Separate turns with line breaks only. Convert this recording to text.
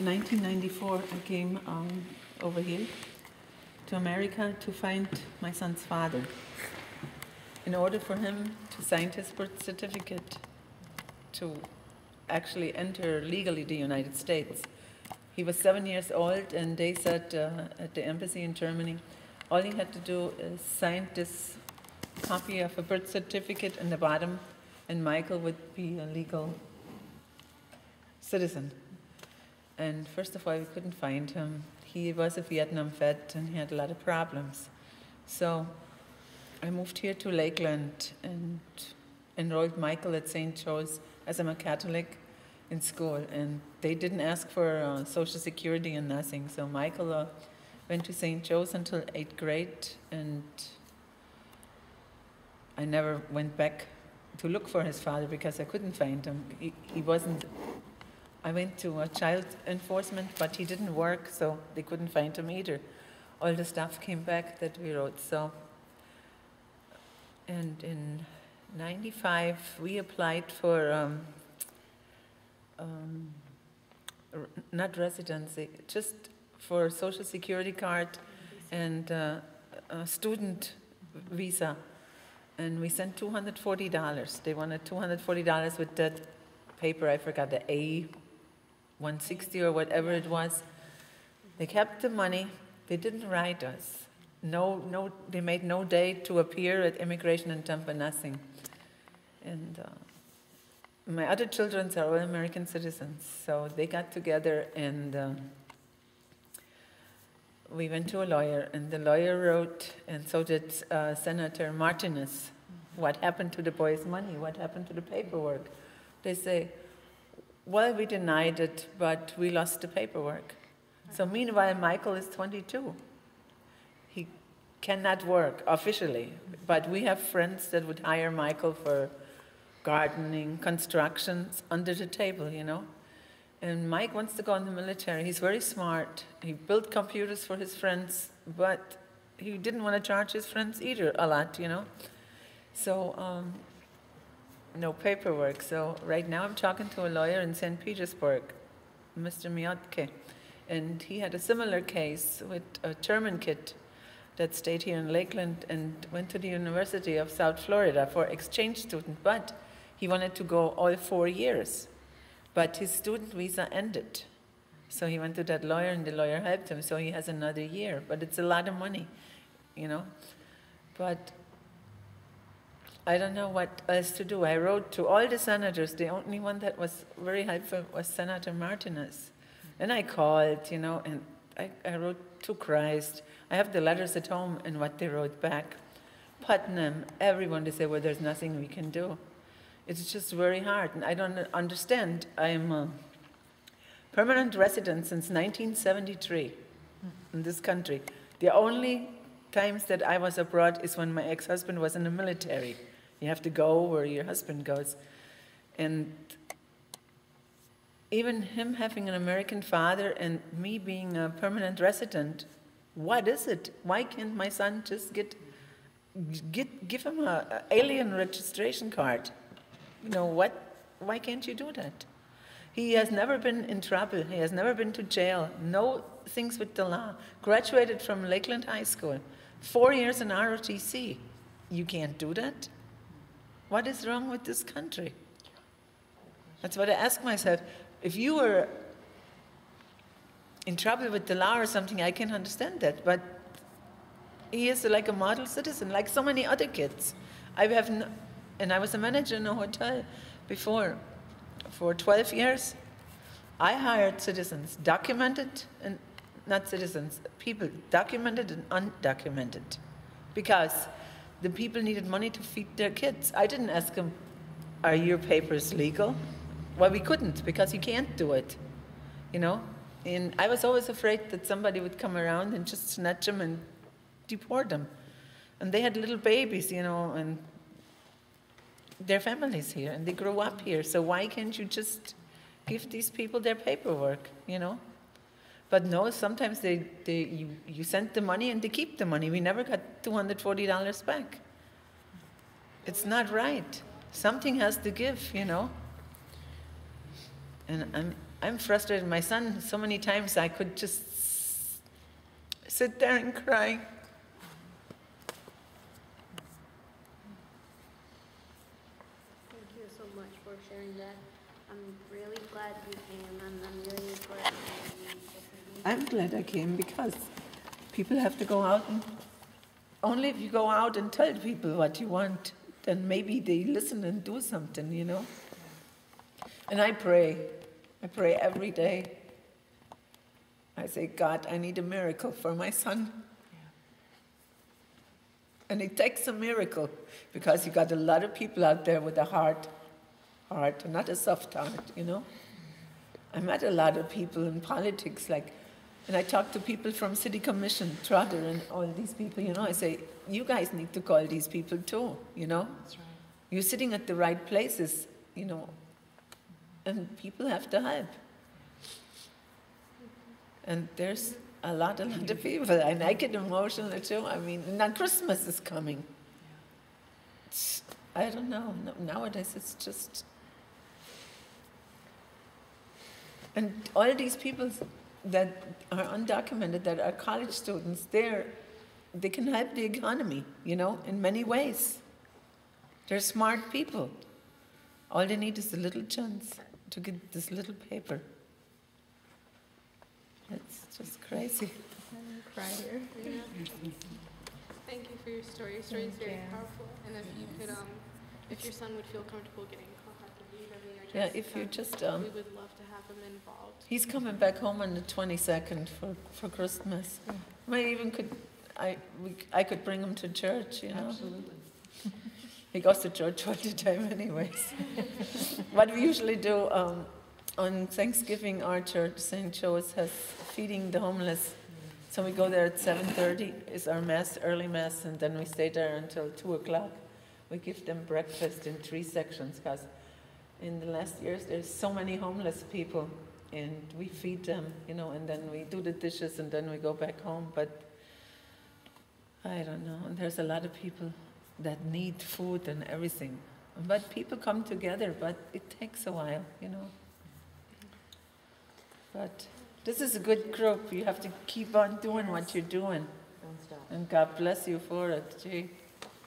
1994, I came over here to America to find my son's father in order for him to sign his birth certificate to actually enter legally the United States. He was 7 years old, and they said at the embassy in Germany, all he had to do is sign this copy of a birth certificate in the bottom, and Michael would be a legal citizen. And first of all, we couldn't find him. He was a Vietnam vet, and he had a lot of problems. So I moved here to Lakeland and enrolled Michael at St. Joe's as I'm a Catholic in school, and they didn't ask for Social Security and nothing. So Michael went to St. Joe's until 8th grade, and I never went back to look for his father because I couldn't find him. He wasn't. I went to child enforcement, but he didn't work, so they couldn't find him either. All the stuff came back that we wrote. So, and in '95, we applied for not residency, just for Social Security card and a student visa. And we sent $240. They wanted $240 with that paper, I forgot, the A160 or whatever it was. They kept the money. They didn't write us. No, they made no date to appear at immigration in Tampa, nothing. And my other children are all American citizens, so they got together and we went to a lawyer, and the lawyer wrote, and so did Senator Martinez, what happened to the boys' money, what happened to the paperwork. They say, well, we denied it, but we lost the paperwork. So meanwhile, Michael is 22. He cannot work officially, but we have friends that would hire Michael for gardening, constructions, under the table, you know. And Mike wants to go in the military. He's very smart. He built computers for his friends, but he didn't want to charge his friends either a lot, you know. So, no paperwork. So right now I'm talking to a lawyer in St. Petersburg, Mr. Miotke. And he had a similar case with a German kid that stayed here in Lakeland and went to the University of South Florida for exchange student, but he wanted to go all 4 years. But his student visa ended. So he went to that lawyer, and the lawyer helped him, so he has another year. But it's a lot of money, you know. But I don't know what else to do. I wrote to all the senators. The only one that was very helpful was Senator Martinez. And I called, you know, and I wrote to Christ. I have the letters at home and what they wrote back. Putnam, everyone, they say, well, there's nothing we can do. It's just very hard, and I don't understand. I'm a permanent resident since 1973 in this country. The only times that I was abroad is when my ex-husband was in the military. You have to go where your husband goes. And even him having an American father and me being a permanent resident, what is it? Why can't my son just give him an alien registration card? You know, why can't you do that? He has never been in trouble. He has never been to jail. No things with the law. Graduated from Lakeland High School. 4 years in ROTC. You can't do that? What is wrong with this country? That's what I ask myself. If you were in trouble with the law or something, I can understand that. But he is like a model citizen, like so many other kids. And I was a manager in a hotel before for 12 years. I hired citizens, documented and not citizens, people documented and undocumented, because the people needed money to feed their kids. I didn't ask them, are your papers legal? Well, we couldn't, because you can't do it, you know? And I was always afraid that somebody would come around and just snatch them and deport them. And they had little babies, you know, and their families here, and they grow up here. So why can't you just give these people their paperwork, you know? But no, sometimes you send the money and they keep the money. We never got $240 back. It's not right. Something has to give, you know? And I'm frustrated. My son, so many times I could just sit there and cry.
Thank you so much for sharing that. I'm really glad you came, and I'm really glad you
I'm glad I came because people have to go out, and only if you go out and tell people what you want, then maybe they listen and do something, you know. And I pray every day. I say, God, I need a miracle for my son. And it takes a miracle because you got a lot of people out there with a hard heart, not a soft heart, you know. I met a lot of people in politics, and I talk to people from City Commission, Trotter, and all these people, you know. I say, you guys need to call these people too, you know.
That's right.
You're sitting at the right places, you know, and people have to help. And there's a lot of people, and I get emotional too. I mean, now Christmas is coming. I don't know, nowadays it's just... And all these people that are undocumented, that are college students, they can help the economy, you know, in many ways. They're smart people. All they need is a little chance to get this little paper. It's just crazy.
I'm gonna cry here.
Yeah. Thank you for your story. Your story is very powerful. And if you could, if your son would feel comfortable getting in contact with you, Vivi or Jessica,
Yeah, if you just...
we would love to have him involved.
He's coming back home on the 22nd for Christmas. Maybe even I could bring him to church, you know.
Absolutely.
He goes to church all the time anyways. What we usually do on Thanksgiving, our church, St. Joe's, has feeding the homeless. So we go there at 7:30 is our mass, early mass, and then we stay there until 2 o'clock. We give them breakfast in 3 sections because in the last years there's so many homeless people, and we feed them, you know, and then we do the dishes and then we go back home. But I don't know, and there's a lot of people that need food and everything. But people come together, but it takes a while, you know. But this is a good group. You have to keep on doing what you're doing.
Don't stop.
And God bless you for it. Gee.